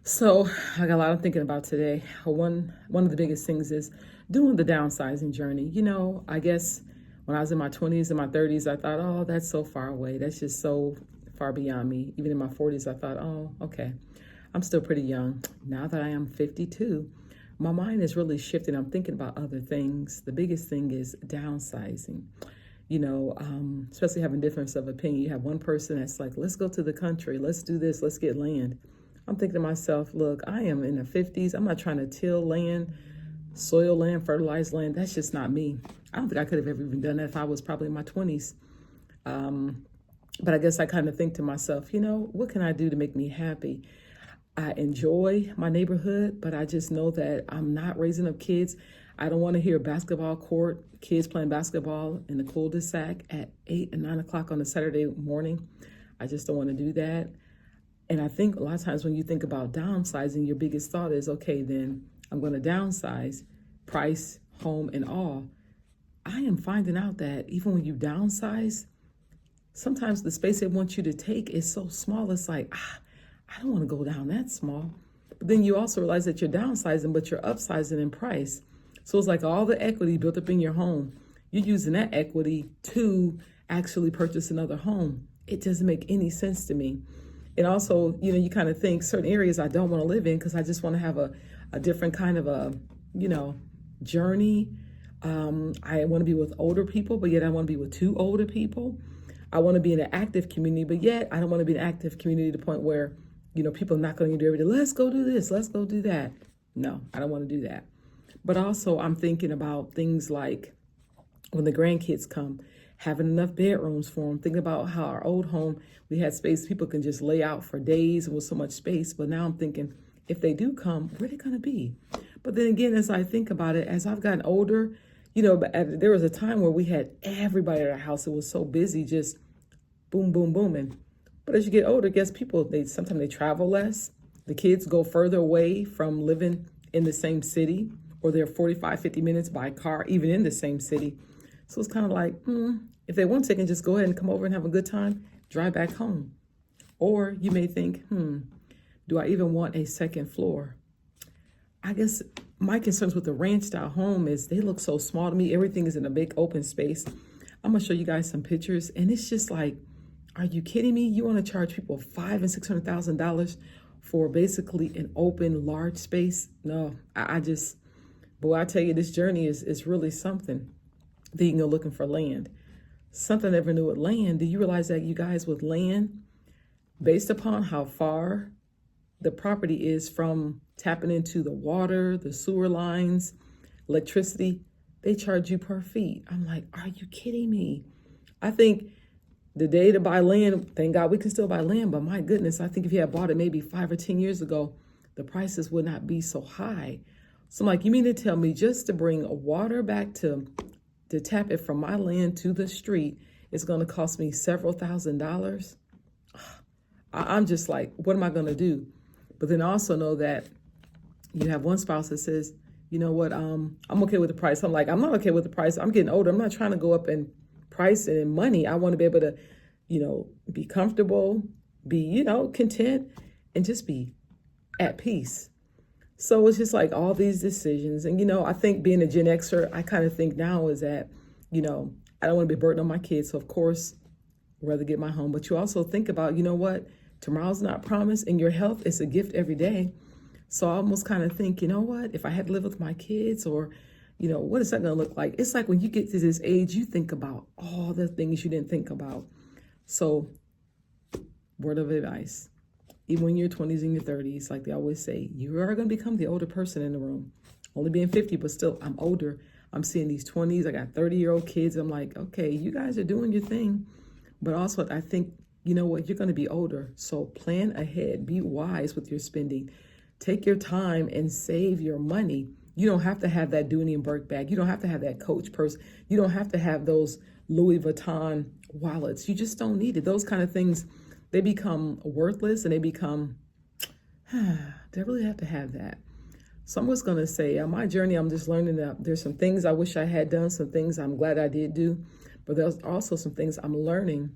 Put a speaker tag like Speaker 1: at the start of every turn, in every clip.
Speaker 1: So I got a lot I'm thinking about today. One of the biggest things is doing the downsizing journey. I guess when I was in my 20s and my 30s, I thought, oh, that's so far away. That's just so far beyond me. Even in my 40s, I thought, oh, okay, I'm still pretty young. Now that I am 52, my mind is really shifting. I'm thinking about other things. The biggest thing is downsizing. Especially having difference of opinion. You have one person that's like, let's go to the country, let's do this, let's get land. I'm thinking to myself, look, I am in the 50s. I'm not trying to till land, soil land, fertilize land. That's just not me. I don't think I could have ever even done that if I was probably in my 20s. But I guess I kind of think to myself, what can I do to make me happy? I enjoy my neighborhood, but I just know that I'm not raising up kids. I don't want to hear basketball court, kids playing basketball in the cul-de-sac at 8 and 9 o'clock on a Saturday morning. I just don't want to do that. And I think a lot of times when you think about downsizing, your biggest thought is, okay, then I'm going to downsize, price, home, and all. I am finding out that even when you downsize, sometimes the space they want you to take is so small. It's like, I don't want to go down that small. But then you also realize that you're downsizing, but you're upsizing in price. So it's like all the equity built up in your home, you're using that equity to actually purchase another home. It doesn't make any sense to me. And also, you kind of think certain areas I don't want to live in because I just want to have a different kind of journey. I want to be with older people, but yet I want to be with two older people. I want to be in an active community, but yet I don't want to be in an active community to the point where, people are not going to do everything. Let's go do this. Let's go do that. No, I don't want to do that. But also I'm thinking about things like when the grandkids come, having enough bedrooms for them. Think about how our old home, we had space people can just lay out for days and with so much space. But now I'm thinking, if they do come, where are they going to be? But then again, as I think about it, as I've gotten older, there was a time where we had everybody at our house. It was so busy, just boom, boom, booming. But as you get older, I guess people, sometimes they travel less. The kids go further away from living in the same city, or they're 45, 50 minutes by car, even in the same city. So it's kind of like, if they want to, they can just go ahead and come over and have a good time, drive back home. Or you may think, do I even want a second floor? I guess my concerns with the ranch style home is they look so small to me. Everything is in a big open space. I'm gonna show you guys some pictures, and it's just like, are you kidding me? You want to charge people $500,000 and $600,000 for basically an open, large space? No, I just, boy, I tell you, this journey is really something. Then you can go looking for land. Something I never knew with land. Do you realize that, you guys, with land, based upon how far the property is from tapping into the water, the sewer lines, electricity, they charge you per feet. I'm like, are you kidding me? I think the day to buy land, thank God we can still buy land, but my goodness, I think if you had bought it maybe 5 or 10 years ago, the prices would not be so high. So I'm like, you mean to tell me just to bring water back to tap it from my land to the street is going to cost me several $1,000s? I'm just like, what am I going to do? But then also know that you have one spouse that says, you know what, I'm okay with the price. I'm like, I'm not okay with the price. I'm getting older. I'm not trying to go up in price and in money. I want to be able to, be comfortable, be, content, and just be at peace. So it's just like all these decisions. And, I think being a Gen Xer, I kind of think now is that, I don't want to be a burden on my kids. So, of course, I'd rather get my home. But you also think about, what? Tomorrow's not promised, and your health is a gift every day. So I almost kind of think, what? If I had to live with my kids, or, what is that going to look like? It's like when you get to this age, you think about all the things you didn't think about. So, word of advice. Even when you're 20s and your 30s, like they always say, you are going to become the older person in the room. Only being 50, but still, I'm older. I'm seeing these 20s. I got 30-year-old kids. I'm like, okay, you guys are doing your thing. But also, I think, you know what? You're going to be older. So plan ahead. Be wise with your spending. Take your time and save your money. You don't have to have that Dooney and Burke bag. You don't have to have that Coach purse. You don't have to have those Louis Vuitton wallets. You just don't need it. Those kind of things, they become worthless, and they become, do I really have to have that? So I'm just going to say, on my journey, I'm just learning that there's some things I wish I had done, some things I'm glad I did do, but there's also some things I'm learning.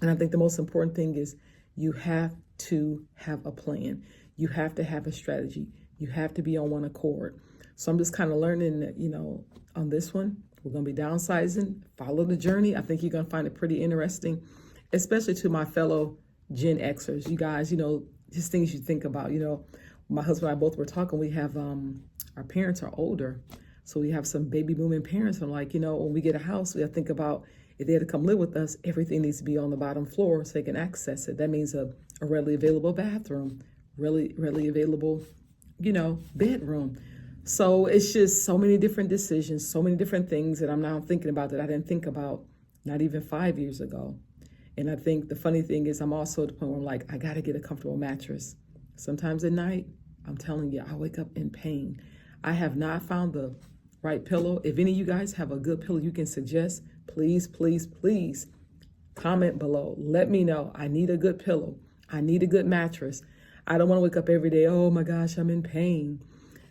Speaker 1: And I think the most important thing is You have to have a plan. You have to have a strategy. You have to be on one accord. So I'm just kind of learning that, on this one, we're going to be downsizing. Follow the journey. I think you're going to find it pretty interesting, especially to my fellow Gen Xers. You guys, just things you think about. My husband and I both were talking. We have, our parents are older. So we have some baby booming parents. I'm like, when we get a house, we have to think about if they had to come live with us, everything needs to be on the bottom floor so they can access it. That means a readily available bathroom, readily available, bedroom. So it's just so many different decisions, so many different things that I'm now thinking about that I didn't think about not even 5 years ago. And I think the funny thing is I'm also at the point where I'm like, I got to get a comfortable mattress. Sometimes at night, I'm telling you, I wake up in pain. I have not found the right pillow. If any of you guys have a good pillow you can suggest, please, please, please comment below. Let me know. I need a good pillow. I need a good mattress. I don't want to wake up every day, oh my gosh, I'm in pain.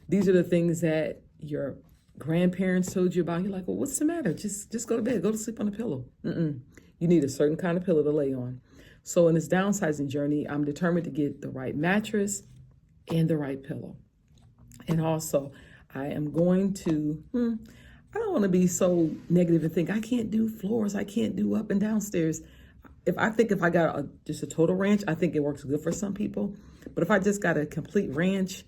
Speaker 1: These are the things that your grandparents told you about. You're like, well, what's the matter? Just go to bed. Go to sleep on the pillow. You need a certain kind of pillow to lay on. So in this downsizing journey, I'm determined to get the right mattress and the right pillow. And also, I am going to, I don't want to be so negative and think I can't do floors. I can't do up and downstairs. If I got just a total ranch, I think it works good for some people. But if I just got a complete ranch,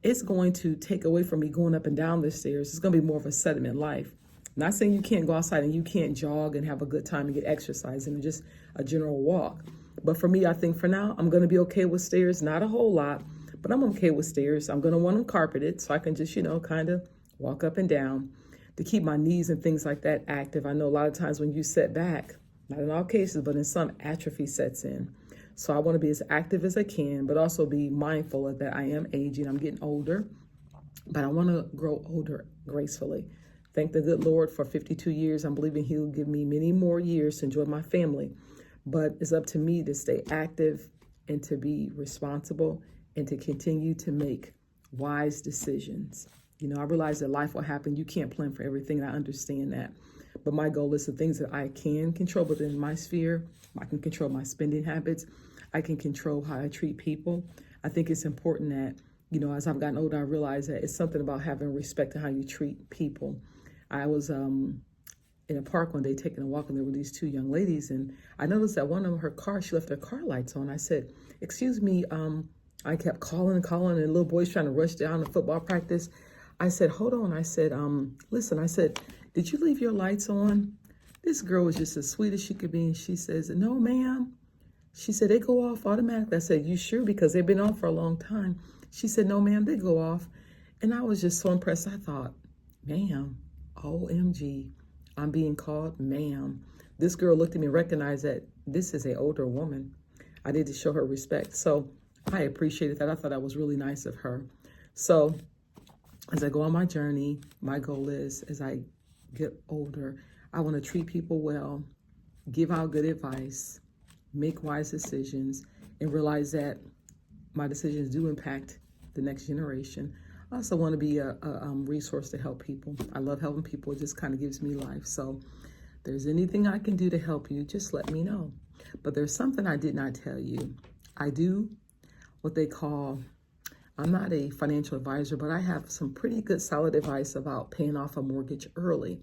Speaker 1: it's going to take away from me going up and down the stairs. It's going to be more of a sediment life. Not saying you can't go outside and you can't jog and have a good time and get exercise and just a general walk. But for me, I think for now, I'm going to be okay with stairs. Not a whole lot, but I'm okay with stairs. I'm going to want them carpeted so I can just, kind of walk up and down to keep my knees and things like that active. I know a lot of times when you sit back, not in all cases, but in some, atrophy sets in. So I want to be as active as I can, but also be mindful of that I am aging. I'm getting older, but I want to grow older gracefully. Thank the good Lord for 52 years. I'm believing He'll give me many more years to enjoy my family. But it's up to me to stay active and to be responsible and to continue to make wise decisions. I realize that life will happen. You can't plan for everything, and I understand that. But my goal is the things that I can control within my sphere. I can control my spending habits. I can control how I treat people. I think it's important that, as I've gotten older, I realize that it's something about having respect to how you treat people. I was in a park one day taking a walk, and there were these two young ladies, and I noticed that one of her cars, she left her car lights on. I said, excuse me, I kept calling, and the little boy's trying to rush down to football practice. I said, hold on. I said, listen, I said, did you leave your lights on? This girl was just as sweet as she could be. And she says, no, ma'am. She said, they go off automatically. I said, you sure? Because they've been on for a long time. She said, no, ma'am, they go off. And I was just so impressed. I thought, ma'am, OMG, I'm being called ma'am. This girl looked at me and recognized that this is an older woman. I need to show her respect. So I appreciated that. I thought that was really nice of her. So as I go on my journey, my goal is, as I get older, I want to treat people well, give out good advice, make wise decisions, and realize that my decisions do impact the next generation. I also want to be a resource to help people. I love helping people. It just kind of gives me life. So if there's anything I can do to help you, just let me know. But there's something I did not tell you. I do what they call, I'm not a financial advisor, but I have some pretty good solid advice about paying off a mortgage early.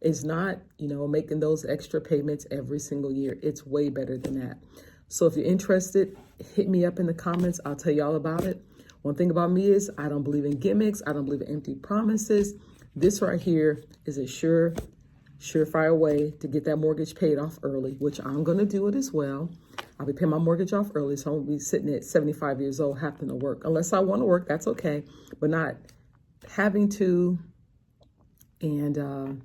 Speaker 1: It's not, making those extra payments every single year. It's way better than that. So if you're interested, hit me up in the comments. I'll tell you all about it. One thing about me is I don't believe in gimmicks. I don't believe in empty promises. This right here is a surefire way to get that mortgage paid off early, which I'm going to do it as well. I'll be paying my mortgage off early, so I won't be sitting at 75 years old having to work. Unless I want to work, that's okay. But not having to and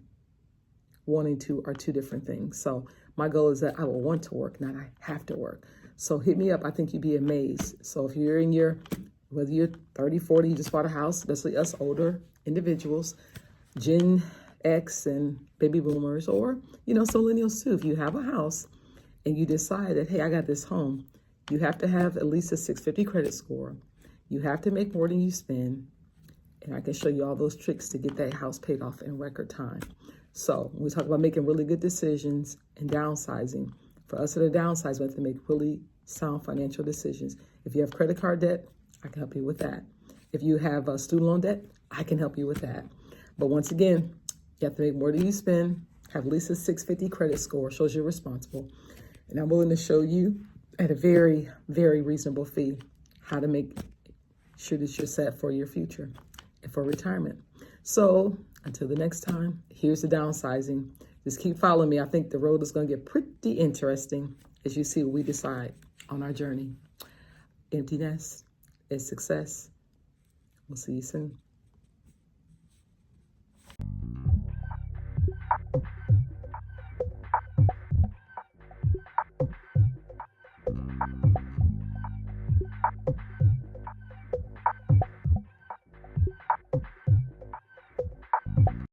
Speaker 1: wanting to are two different things. So my goal is that I will want to work, not I have to work. So hit me up. I think you'd be amazed. So if you're whether you're 30, 40, you just bought a house, especially us older individuals, Gen X and baby boomers, or, some millennials too. If you have a house and you decide that, hey, I got this home, you have to have at least a 650 credit score. You have to make more than you spend. And I can show you all those tricks to get that house paid off in record time. So when we talk about making really good decisions and downsizing, for us that are downsized, we have to make really sound financial decisions. If you have credit card debt, I can help you with that. If you have student loan debt, I can help you with that. But once again, you have to make more than you spend, have at least a 650 credit score, shows you're responsible. And I'm willing to show you at a very, very reasonable fee how to make sure that you're set for your future and for retirement. So until the next time, here's the downsizing. Just keep following me. I think the road is going to get pretty interesting as you see what we decide on our journey. Empty nest is success. We'll see you soon.